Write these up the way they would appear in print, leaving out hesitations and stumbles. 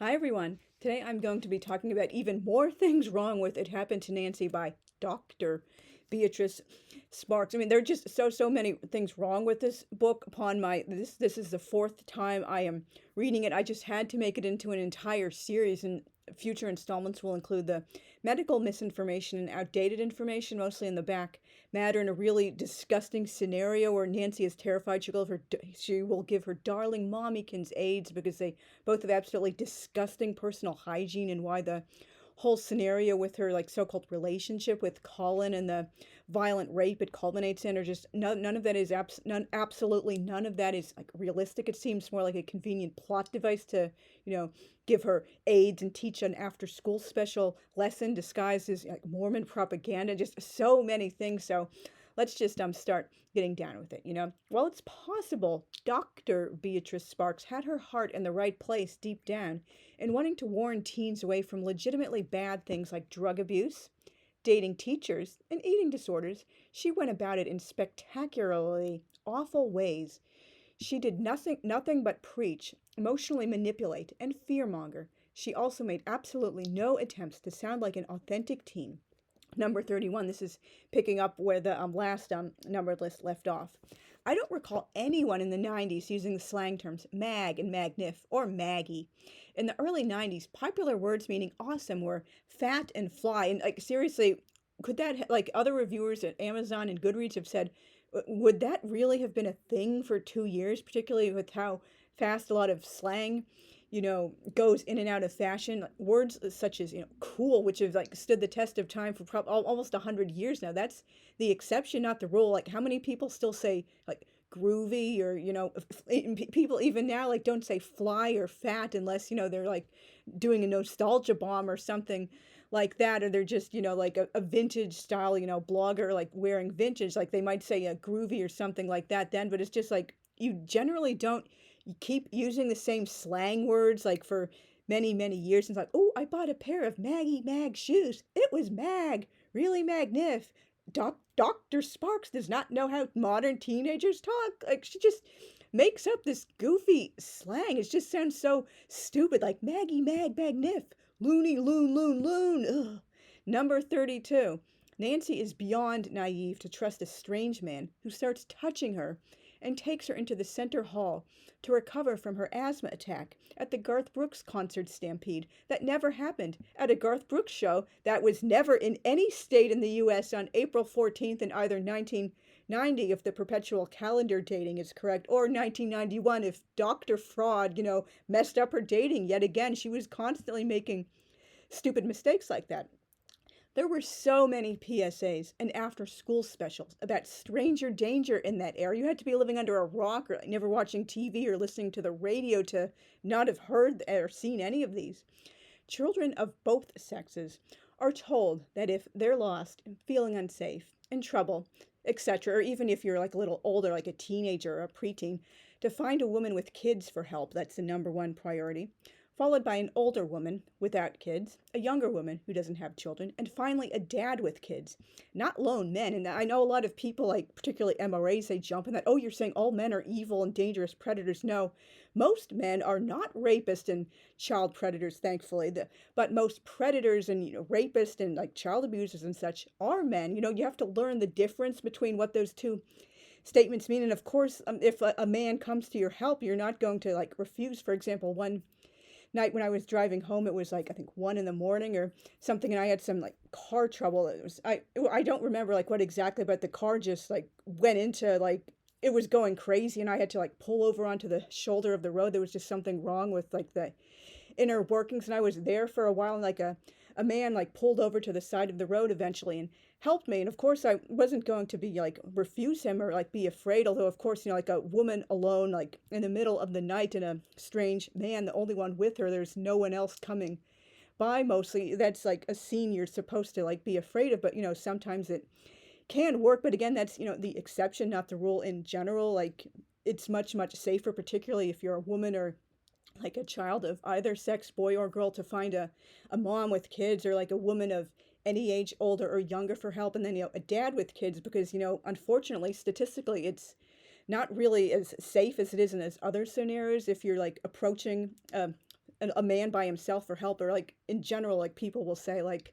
Hi everyone. Today I'm going to be talking about even more things wrong with It Happened to Nancy by Dr. Beatrice Sparks. I mean, there are just so many things wrong with this book. Upon my this is the fourth time I am reading it. I just had to make it into an entire series, and future installments will include the medical misinformation and outdated information, mostly in the back matter, in a really disgusting scenario where Nancy is terrified she will give her darling mommykins AIDS because they both have absolutely disgusting personal hygiene, and why the whole scenario with her like so-called relationship with Colin and the violent rape it culminates in, or just none of that is absolutely none of that is like realistic. It seems more like a convenient plot device to, give her aids and teach an after-school special lesson disguised as like Mormon propaganda. Just so many things. So let's just start getting down with it. Well, it's possible Dr. Beatrice Sparks had her heart in the right place deep down in wanting to warn teens away from legitimately bad things like drug abuse, dating teachers, and eating disorders. She went about it in spectacularly awful ways. She did nothing but preach, emotionally manipulate, and fearmonger. She also made absolutely no attempts to sound like an authentic teen. Number 31, this is picking up where the last numbered list left off. I don't recall anyone in the 90s using the slang terms mag and magnif or Maggie. In the early 90s, popular words meaning awesome were fat and fly. And like seriously, could that, like other reviewers at Amazon and Goodreads have said, would that really have been a thing for 2 years, particularly with how fast a lot of slang goes in and out of fashion? Like, words such as, cool, which have like stood the test of time for almost 100 years now. That's the exception, not the rule. Like, how many people still say like groovy, or people even now like don't say fly or fat unless they're like doing a nostalgia bomb or something like that, or they're just like a vintage style blogger like wearing vintage, like they might say a groovy or something like that then. But it's just like you generally don't, you keep using the same slang words like for many years. It's like, oh, I bought a pair of Maggie Mag shoes, it was mag, really magnif. Dr. Sparks does not know how modern teenagers talk. Like, she just makes up this goofy slang. It just sounds so stupid, like Maggie Mag Magnif, loony loon. Ugh. Number 32. Nancy is beyond naive to trust a strange man who starts touching her and takes her into the center hall to recover from her asthma attack at the Garth Brooks concert stampede that never happened, at a Garth Brooks show that was never in any state in the US on April 14th in either 1990, if the perpetual calendar dating is correct, or 1991 if Dr. Fraud, messed up her dating yet again. She was constantly making stupid mistakes like that. There were so many PSAs and after school specials about stranger danger in that era. You had to be living under a rock or never watching TV or listening to the radio to not have heard or seen any of these. Children of both sexes are told that if they're lost, feeling unsafe, in trouble, etc., or even if you're like a little older, like a teenager or a preteen, to find a woman with kids for help. That's the number one priority, followed by an older woman without kids, a younger woman who doesn't have children, and finally a dad with kids, not lone men. And I know a lot of people, like particularly MRAs, they jump in that, oh, you're saying all men are evil and dangerous predators. No, most men are not rapists and child predators, thankfully. But most predators and rapists and like child abusers and such are men. You have to learn the difference between what those two statements mean. And of course, if a man comes to your help, you're not going to like refuse. For example, one night when I was driving home, it was like I think 1 a.m. or something, and I had some like car trouble. I don't remember like what exactly, but the car just like went into like, it was going crazy, and I had to like pull over onto the shoulder of the road. There was just something wrong with like the inner workings, and I was there for a while, and like a man like pulled over to the side of the road eventually and helped me. And of course I wasn't going to be like refuse him or like be afraid, although of course like a woman alone like in the middle of the night and a strange man the only one with her, there's no one else coming by, mostly that's like a scene you're supposed to like be afraid of. But sometimes it can work, but again, that's the exception, not the rule in general. Like, it's much safer, particularly if you're a woman or like a child of either sex, boy or girl, to find a mom with kids, or like a woman of any age, older or younger, for help. And then a dad with kids, because unfortunately, statistically, it's not really as safe as it is in those other scenarios. If you're like approaching a man by himself for help, or like in general, like people will say like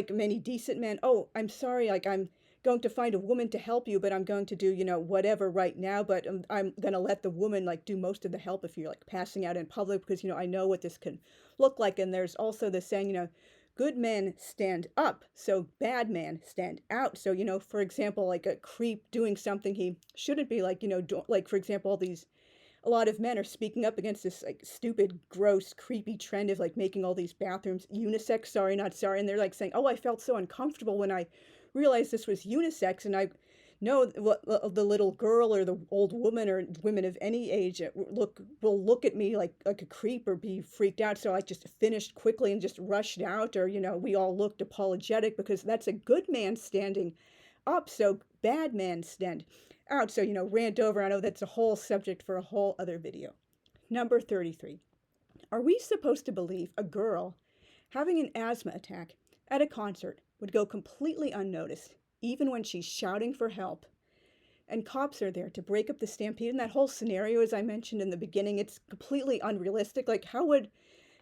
many decent men, oh, I'm sorry, like I'm going to find a woman to help you, but I'm going to do, whatever right now, but I'm going to let the woman like do most of the help if you're like passing out in public, because, I know what this can look like. And there's also the saying, good men stand up, so bad men stand out. So, for example, like a creep doing something he shouldn't be, like, like, for example, a lot of men are speaking up against this like stupid, gross, creepy trend of like making all these bathrooms unisex, sorry, not sorry. And they're like saying, oh, I felt so uncomfortable when I realized this was unisex. And I know the little girl or the old woman or women of any age will look at me like a creep or be freaked out. So I just finished quickly and just rushed out, or, we all looked apologetic, because that's a good man standing up. So bad men stand out. So, rant over. I know that's a whole subject for a whole other video. Number 33. Are we supposed to believe a girl having an asthma attack at a concert would go completely unnoticed, even when she's shouting for help, and cops are there to break up the stampede? And that whole scenario, as I mentioned in the beginning, it's completely unrealistic. Like, how would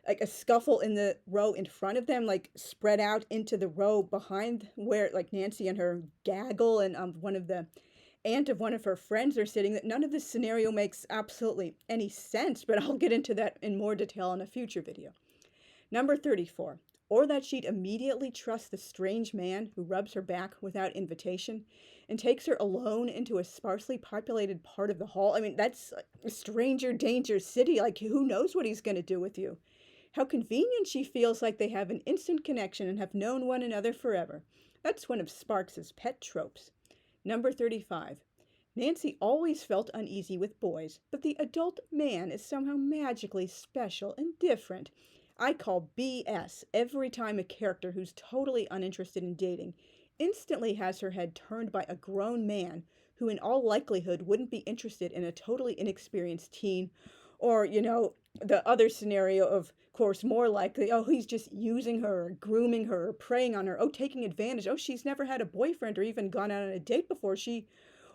like a scuffle in the row in front of them like spread out into the row behind where like Nancy and her gaggle and one of the aunt of one of her friends are sitting? That none of this scenario makes absolutely any sense, but I'll get into that in more detail in a future video. Number 34. Or that she'd immediately trust the strange man who rubs her back without invitation and takes her alone into a sparsely populated part of the hall. I mean, that's a stranger danger city. Like, who knows what he's going to do with you? How convenient she feels like they have an instant connection and have known one another forever. That's one of Sparks's pet tropes. Number 35. Nancy always felt uneasy with boys, but the adult man is somehow magically special and different. I call BS every time a character who's totally uninterested in dating instantly has her head turned by a grown man who in all likelihood wouldn't be interested in a totally inexperienced teen. Or, the other scenario, of course, more likely, oh, he's just using her, or grooming her, or preying on her, oh, taking advantage, oh, she's never had a boyfriend or even gone out on a date before, she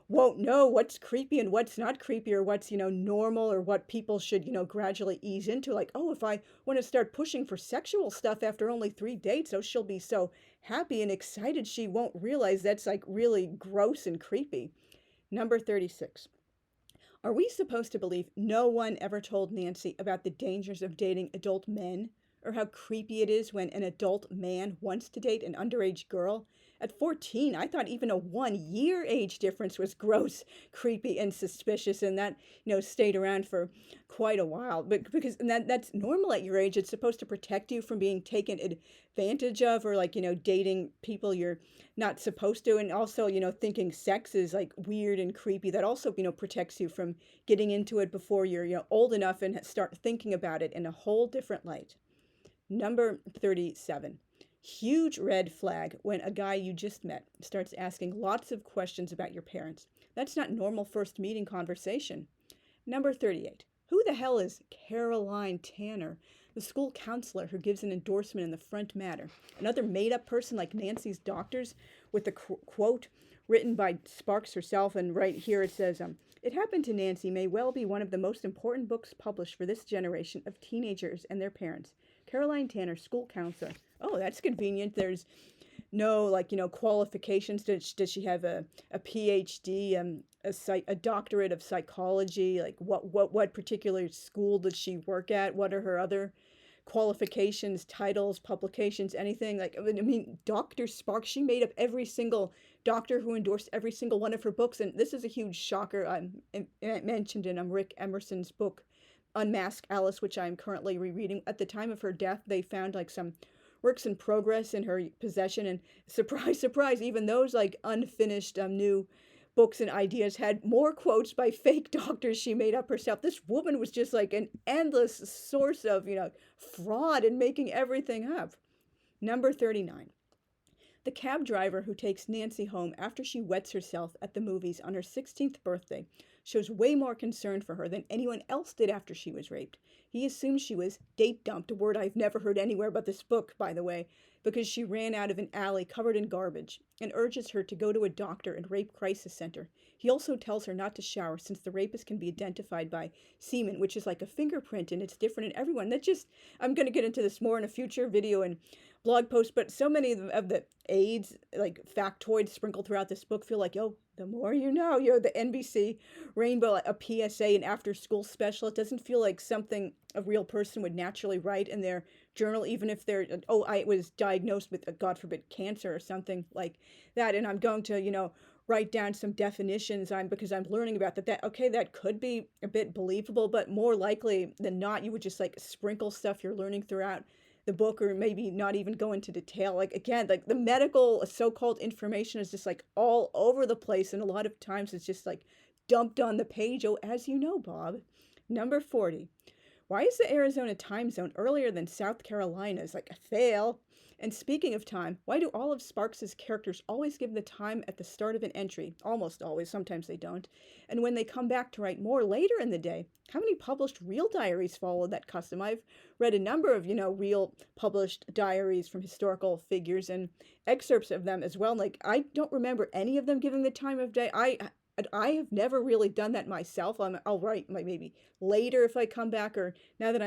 won't know what's creepy and what's not creepy, or what's, normal, or what people should, gradually ease into. Like, oh, if I want to start pushing for sexual stuff after only 3 dates, oh, she'll be so happy and excited she won't realize that's like really gross and creepy. Number 36. Are we supposed to believe no one ever told Nancy about the dangers of dating adult men, or how creepy it is when an adult man wants to date an underage girl? At 14, I thought even a 1-year age difference was gross, creepy, and suspicious, and that, stayed around for quite a while. But because that's normal at your age. It's supposed to protect you from being taken advantage of, or like, dating people you're not supposed to. And also, thinking sex is like weird and creepy. That also, protects you from getting into it before you're, old enough and start thinking about it in a whole different light. Number 37. Huge red flag when a guy you just met starts asking lots of questions about your parents. That's not normal first meeting conversation. Number 38. Who the hell is Caroline Tanner, the school counselor who gives an endorsement in the front matter? Another made-up person like Nancy's doctors, with the quote written by Sparks herself, and right here it says, it happened to Nancy may well be one of the most important books published for this generation of teenagers and their parents. Caroline Tanner, school counselor. Oh, that's convenient. There's no, like, qualifications. Does she have a PhD, a doctorate of psychology? Like, what particular school does she work at? What are her other qualifications, titles, publications, anything? Like, I mean, Dr. Sparks, she made up every single doctor who endorsed every single one of her books. And this is a huge shocker. I mentioned in Rick Emerson's book, Unmask Alice, which I'm currently rereading. At the time of her death, they found like some works in progress in her possession, and surprise, surprise, even those like unfinished new books and ideas had more quotes by fake doctors she made up herself. This woman was just like an endless source of, fraud and making everything up. Number 39. The cab driver who takes Nancy home after she wets herself at the movies on her 16th birthday shows way more concern for her than anyone else did after she was raped. He assumes she was date dumped, a word I've never heard anywhere but this book, by the way, because she ran out of an alley covered in garbage, and urges her to go to a doctor and rape crisis center. He also tells her not to shower since the rapist can be identified by semen, which is like a fingerprint and it's different in everyone. I'm going to get into this more in a future video and blog post, but so many of the AIDS, like factoids sprinkled throughout this book feel like, the more you know, the NBC Rainbow, a PSA, an after school special. It doesn't feel like something a real person would naturally write in their journal, even if they're, I was diagnosed with, God forbid, cancer or something like that. And I'm going to, write down some definitions because I'm learning about that could be a bit believable, but more likely than not, you would just like sprinkle stuff you're learning throughout the book, or maybe not even go into detail. Like, again, like the medical so-called information is just like all over the place, and a lot of times it's just like dumped on the page. As you know, Bob. Number 40. Why is the Arizona time zone earlier than South Carolina's? Like a fail. And speaking of time, why do all of Sparks's characters always give the time at the start of an entry? Almost always, sometimes they don't. And when they come back to write more later in the day, how many published real diaries follow that custom? I've read a number of, real published diaries from historical figures and excerpts of them as well. Like, I don't remember any of them giving the time of day. I have never really done that myself. I'll write maybe later if I come back, or now that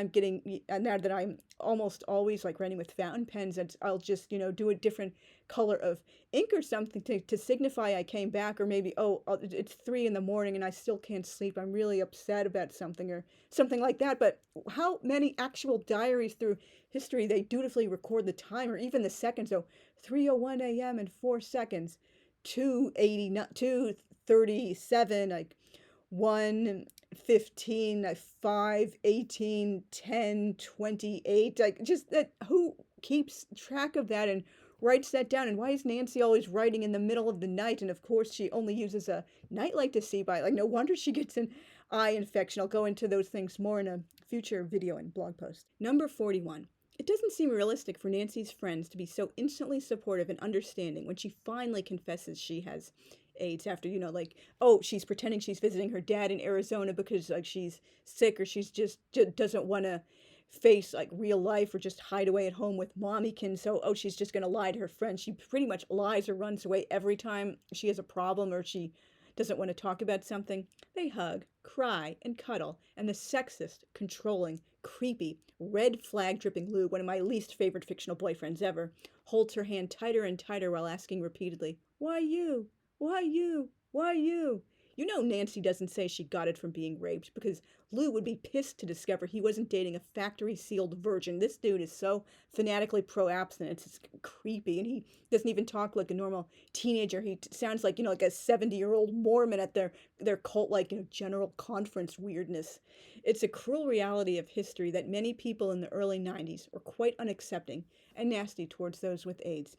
I'm almost always like writing with fountain pens, and I'll just, do a different color of ink or something to signify I came back, or maybe, it's 3 a.m. and I still can't sleep. I'm really upset about something or something like that. But how many actual diaries through history, they dutifully record the time or even the seconds? So 3:01 a.m. and 4 seconds, 2:37, like 1:15, 5:18, 10:28, like just that. Who keeps track of that and writes that down? And why is Nancy always writing in the middle of the night? And of course she only uses a nightlight to see by. Like, no wonder she gets an eye infection. I'll go into those things more in a future video and blog post. Number 41. It doesn't seem realistic for Nancy's friends to be so instantly supportive and understanding when she finally confesses she has AIDS after, she's pretending she's visiting her dad in Arizona because like she's sick, or she's just doesn't want to face like real life, or just hide away at home with mommykin. So, she's just going to lie to her friends. She pretty much lies or runs away every time she has a problem or she doesn't want to talk about something. They hug, cry, and cuddle, and the sexist, controlling, creepy, red flag dripping Lou, one of my least favorite fictional boyfriends ever, holds her hand tighter and tighter while asking repeatedly, "Why you? Why you? Why you?" Nancy doesn't say she got it from being raped, because Lou would be pissed to discover he wasn't dating a factory-sealed virgin. This dude is so fanatically pro-abstinence. It's creepy, and he doesn't even talk like a normal teenager. He sounds like, like a 70-year-old Mormon at their cult, like, general conference weirdness. It's a cruel reality of history that many people in the early 90s were quite unaccepting and nasty towards those with AIDS,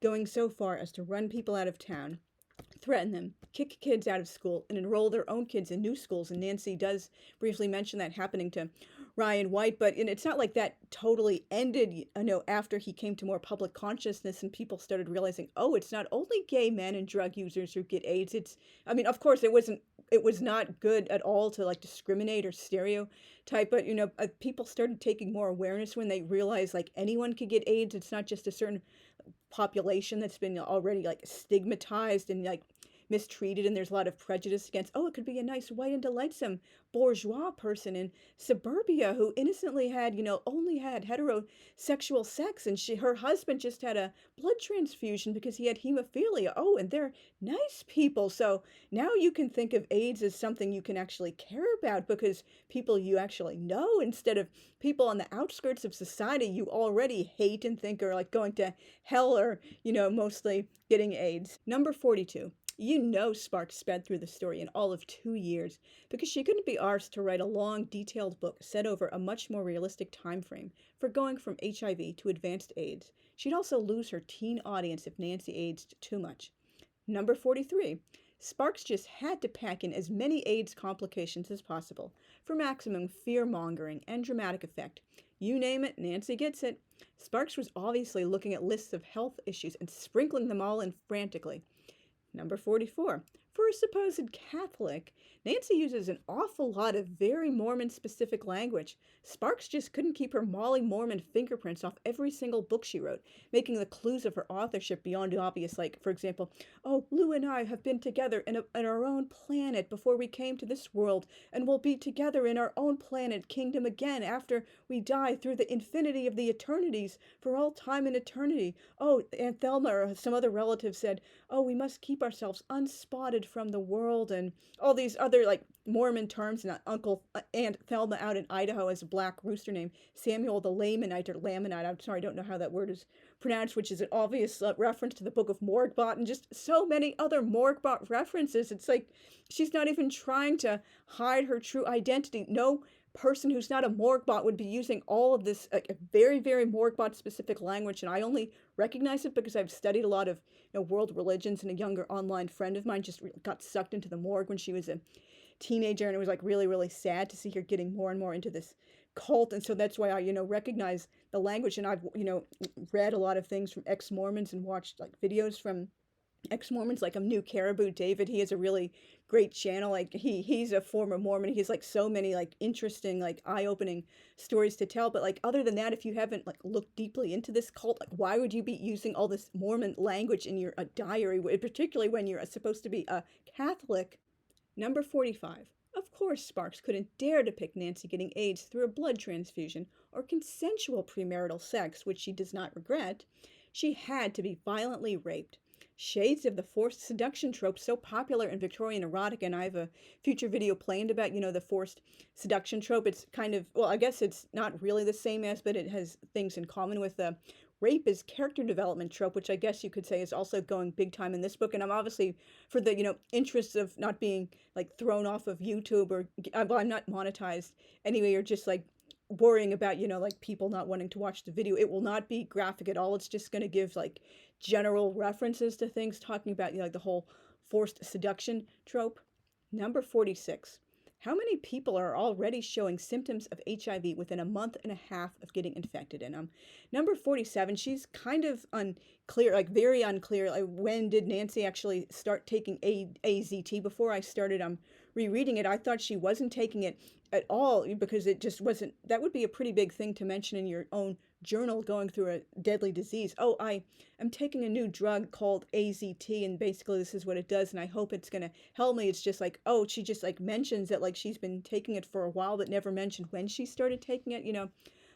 going so far as to run people out of town, threaten them, kick kids out of school, and enroll their own kids in new schools. And Nancy does briefly mention that happening to Ryan White, but it's not like that totally ended, after he came to more public consciousness and people started realizing, it's not only gay men and drug users who get AIDS. Of course, it was not good at all to like discriminate or stereotype, but people started taking more awareness when they realized like anyone could get AIDS. It's not just a certain population that's been already like stigmatized and like mistreated, and there's a lot of prejudice against, it could be a nice white and delightsome bourgeois person in suburbia who innocently had, only had heterosexual sex, and her husband just had a blood transfusion because he had hemophilia. And they're nice people. So now you can think of AIDS as something you can actually care about, because people you actually know, instead of people on the outskirts of society you already hate and think are like going to hell, or, mostly getting AIDS. Number 42. Sparks sped through the story in all of 2 years because she couldn't be arsed to write a long, detailed book set over a much more realistic time frame for going from HIV to advanced AIDS. She'd also lose her teen audience if Nancy aged too much. Number 43. Sparks just had to pack in as many AIDS complications as possible for maximum fear-mongering and dramatic effect. You name it, Nancy gets it. Sparks was obviously looking at lists of health issues and sprinkling them all in frantically. Number 44. For a supposed Catholic, Nancy uses an awful lot of very Mormon-specific language. Sparks just couldn't keep her Molly Mormon fingerprints off every single book she wrote, making the clues of her authorship beyond obvious, like, for example, oh, Lou and I have been together in our own planet before we came to this world, and we'll be together in our own planet kingdom again after we die through the infinity of the eternities for all time and eternity. Oh, Aunt Thelma or some other relative said, oh, we must keep ourselves unspotted from the world, and all these other like Mormon terms. And Aunt Thelma out in Idaho has a black rooster named Samuel the Lamanite or Lamanite. I'm sorry, I don't know how that word is pronounced, which is an obvious reference to the Book of Morgbot and just so many other Morgbot references. It's like she's not even trying to hide her true identity. No person who's not a Morgbot would be using all of this like very, very Morgbot specific language, and I only recognize it because I've studied a lot of world religions, and a younger online friend of mine just got sucked into the morgue when she was a teenager, and it was like really, really sad to see her getting more and more into this cult. And so that's why I recognize the language, and I've read a lot of things from ex-Mormons and watched like videos from ex-Mormons, like New Caribou David. He has a really great channel. Like he's a former Mormon. He's like so many like interesting, like eye-opening stories to tell. But like other than that, if you haven't like looked deeply into this cult, like why would you be using all this Mormon language in your diary, particularly when you're supposed to be a Catholic? Number 45. Of course, Sparks couldn't dare to pick Nancy getting AIDS through a blood transfusion or consensual premarital sex, which she does not regret. She had to be violently raped. Shades of the forced seduction trope so popular in Victorian erotica, and I have a future video planned about, the forced seduction trope. It's kind of, well, I guess it's not really the same as, but it has things in common with the rape is character development trope, which I guess you could say is also going big time in this book. And I'm obviously, for the, interests of not being, like, thrown off of YouTube or, well, I'm not monetized anyway, or just, like, worrying about, like, people not wanting to watch the video. It will not be graphic at all. It's just going to give, like, general references to things, talking about, like, the whole forced seduction trope. Number 46. How many people are already showing symptoms of HIV within a month and a half of getting infected? And number 47, she's kind of unclear, like very unclear. Like, when did Nancy actually start taking AZT? Before I started rereading it, I thought she wasn't taking it at all, because it just wasn't, that would be a pretty big thing to mention in your own journal, going through a deadly disease. Oh, I am taking a new drug called AZT, and basically this is what it does, and I hope it's going to help me. It's just like, oh, she just like mentions that like she's been taking it for a while, but never mentioned when she started taking it.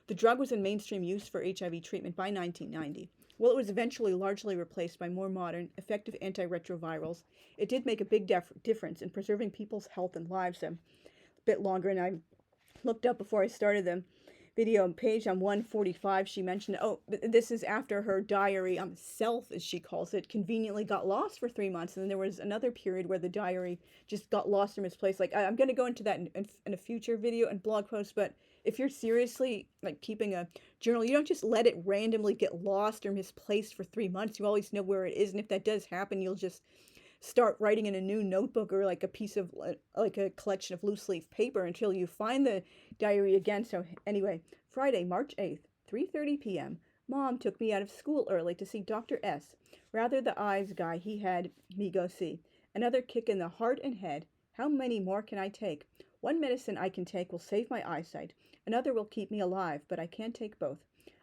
The drug was in mainstream use for HIV treatment by 1990. Well, it was eventually largely replaced by more modern, effective antiretrovirals. It did make a big difference in preserving people's health and lives a bit longer, and I looked up before I started the video page on 145. She mentioned, oh, this is after her diary, self, as she calls it, conveniently got lost for 3 months, and then there was another period where the diary just got lost or misplaced. Like, I'm going to go into that in a future video and blog post, but if you're seriously like keeping a journal, you don't just let it randomly get lost or misplaced for 3 months. You always know where it is, and if that does happen, you'll just start writing in a new notebook or like a piece of like a collection of loose leaf paper until you find the diary again. So anyway, Friday, March 8th, 3:30 p.m. Mom took me out of school early to see Dr. S. Rather the eyes guy he had me go see. Another kick in the heart and head. How many more can I take? One medicine I can take will save my eyesight. Another will keep me alive, but I can't take both.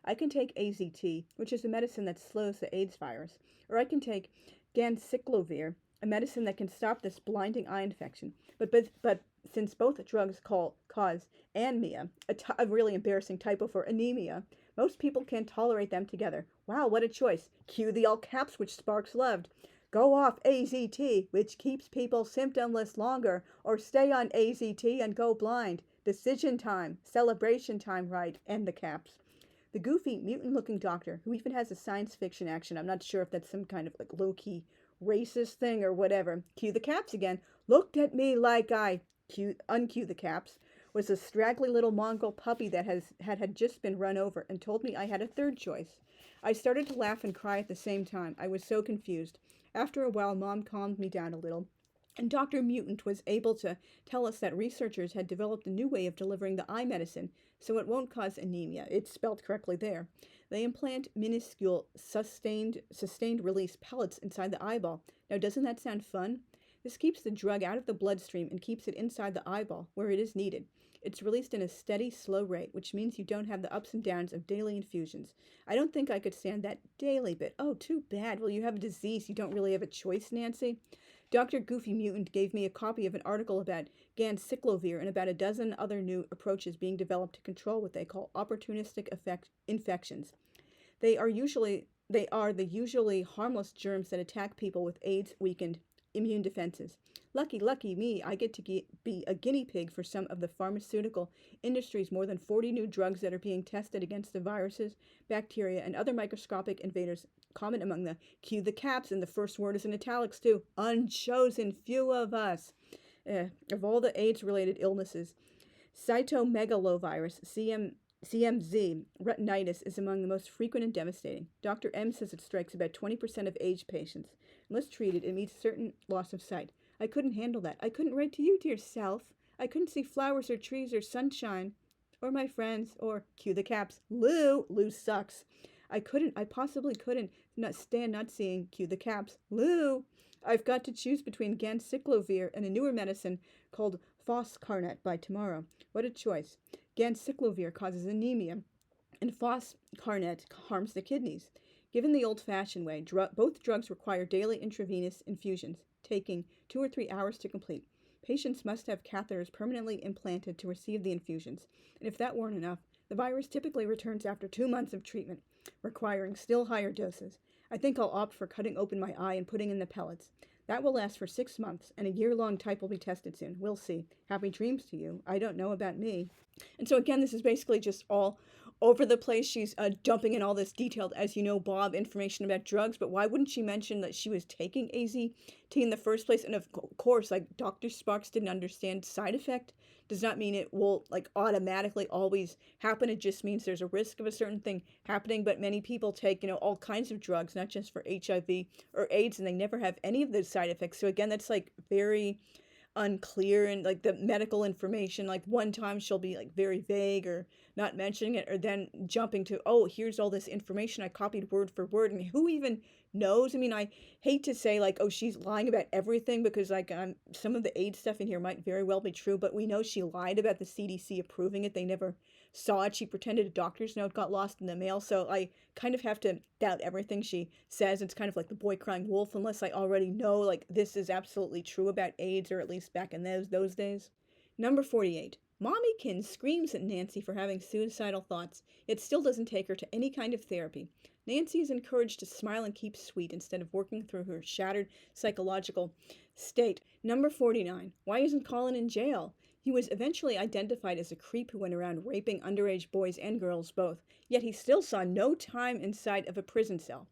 I can take AZT, which is a medicine that slows the AIDS virus, or I can take ganciclovir, a medicine that can stop this blinding eye infection. But since both drugs cause anemia, a really embarrassing typo for anemia, most people can't tolerate them together. Wow, what a choice. Cue the all caps which Sparks loved. Go off AZT, which keeps people symptomless longer, or stay on AZT and go blind. Decision time, celebration time, right, and the caps. The goofy, mutant-looking doctor, who even has a science fiction accent, I'm not sure if that's some kind of like low-key racist thing or whatever. Cue the caps again. Looked at me like I uncue the caps. Was a straggly little mongrel puppy that had just been run over, and told me I had a third choice. I started to laugh and cry at the same time. I was so confused. After a while, Mom calmed me down a little, and Dr. Mutant was able to tell us that researchers had developed a new way of delivering the eye medicine so it won't cause anemia. It's spelled correctly there. They implant minuscule sustained release pellets inside the eyeball. Now, doesn't that sound fun? This keeps the drug out of the bloodstream and keeps it inside the eyeball, where it is needed. It's released in a steady, slow rate, which means you don't have the ups and downs of daily infusions. I don't think I could stand that daily bit. Oh, too bad. Well, you have a disease. You don't really have a choice, Nancy. Dr. Goofy Mutant gave me a copy of an article about ganciclovir and about a dozen other new approaches being developed to control what they call opportunistic infections. They are the usually harmless germs that attack people with AIDS-weakened immune defenses. Lucky me, I get to be a guinea pig for some of the pharmaceutical industry's more than 40 new drugs that are being tested against the viruses, bacteria, and other microscopic invaders common among the cue the caps, and the first word is in italics too. Unchosen few of us. Of all the AIDS-related illnesses, cytomegalovirus, CMZ, retinitis, is among the most frequent and devastating. Dr. M says it strikes about 20% of AIDS patients. Unless treated, it means certain loss of sight. I couldn't handle that. I couldn't write to you, dear self. I couldn't see flowers or trees or sunshine or my friends or cue the caps. Lou sucks. I possibly couldn't stand not seeing cue the caps. Lou. I've got to choose between ganciclovir and a newer medicine called foscarnet by tomorrow. What a choice. Ganciclovir causes anemia, and foscarnet harms the kidneys. Given the old-fashioned way, both drugs require daily intravenous infusions, taking 2 or 3 hours to complete. Patients must have catheters permanently implanted to receive the infusions, and if that weren't enough, the virus typically returns after 2 months of treatment, requiring still higher doses. I think I'll opt for cutting open my eye and putting in the pellets. That will last for 6 months, and a year-long type will be tested soon. We'll see. Happy dreams to you. I don't know about me. And so again, this is basically just all over the place. She's dumping in all this detailed, as you know, Bob, information about drugs, but why wouldn't she mention that she was taking AZT in the first place? And of course, like, Dr. Sparks didn't understand side effect does not mean it will, like, automatically always happen. It just means there's a risk of a certain thing happening. But many people take, all kinds of drugs, not just for HIV or AIDS, and they never have any of those side effects. So again, that's like very unclear, and like the medical information, like one time she'll be like very vague or not mentioning it, or then jumping to, oh, here's all this information I copied word for word, and who even knows? I mean, I hate to say like, oh, she's lying about everything, because like some of the AIDS stuff in here might very well be true, but we know she lied about the CDC approving it. They never saw it. She pretended a doctor's note got lost in the mail. So I kind of have to doubt everything she says. It's kind of like the boy crying wolf, unless I already know like this is absolutely true about AIDS, or at least back in those days. Number 48. Mommykins screams at Nancy for having suicidal thoughts. It still doesn't take her to any kind of therapy. Nancy is encouraged to smile and keep sweet instead of working through her shattered psychological state. Number 49. Why isn't Colin in jail? He was eventually identified as a creep who went around raping underage boys and girls both, yet he still saw no time inside of a prison cell.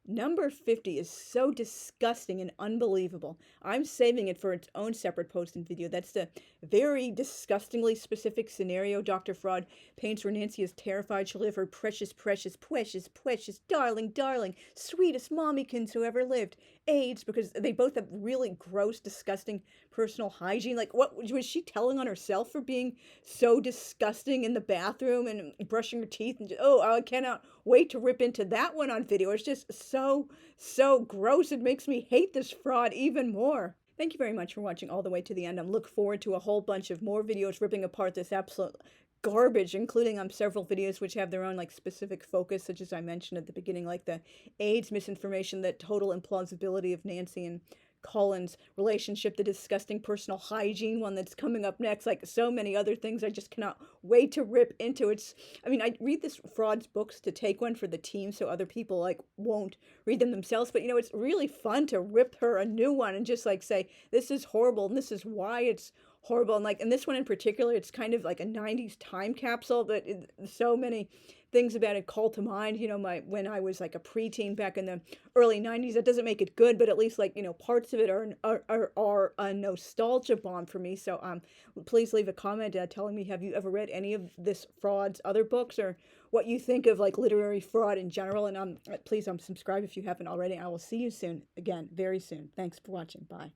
Number 50 is so disgusting and unbelievable. I'm saving it for its own separate post and video. That's the very disgustingly specific scenario Dr. Fraud paints, where Nancy is terrified she'll live her precious, darling, sweetest mommykins who ever lived. AIDS, because they both have really gross, disgusting personal hygiene. Like, what was she telling on herself for being so disgusting in the bathroom and brushing her teeth? And I cannot wait to rip into that one on video. It's just so gross. It makes me hate this fraud even more. Thank you very much for watching all the way to the end. I'm looking forward to a whole bunch of more videos ripping apart this absolute garbage, including several videos which have their own like specific focus, such as I mentioned at the beginning, like the AIDS misinformation, the total implausibility of Nancy and Colin's relationship, the disgusting personal hygiene one that's coming up next, like so many other things I just cannot wait to rip into. I read this fraud's books to take one for the team so other people like won't read them themselves, but it's really fun to rip her a new one and just like say, this is horrible and this is why it's horrible. And like in this one in particular, it's kind of like a 90s time capsule, but so many things about it call to mind, when I was like a preteen back in the early 90s. That doesn't make it good, but at least like, parts of it are a nostalgia bomb for me. So please leave a comment telling me, have you ever read any of this fraud's other books, or what you think of like literary fraud in general? And please subscribe if you haven't already. I will see you soon, again, very soon. Thanks for watching. Bye.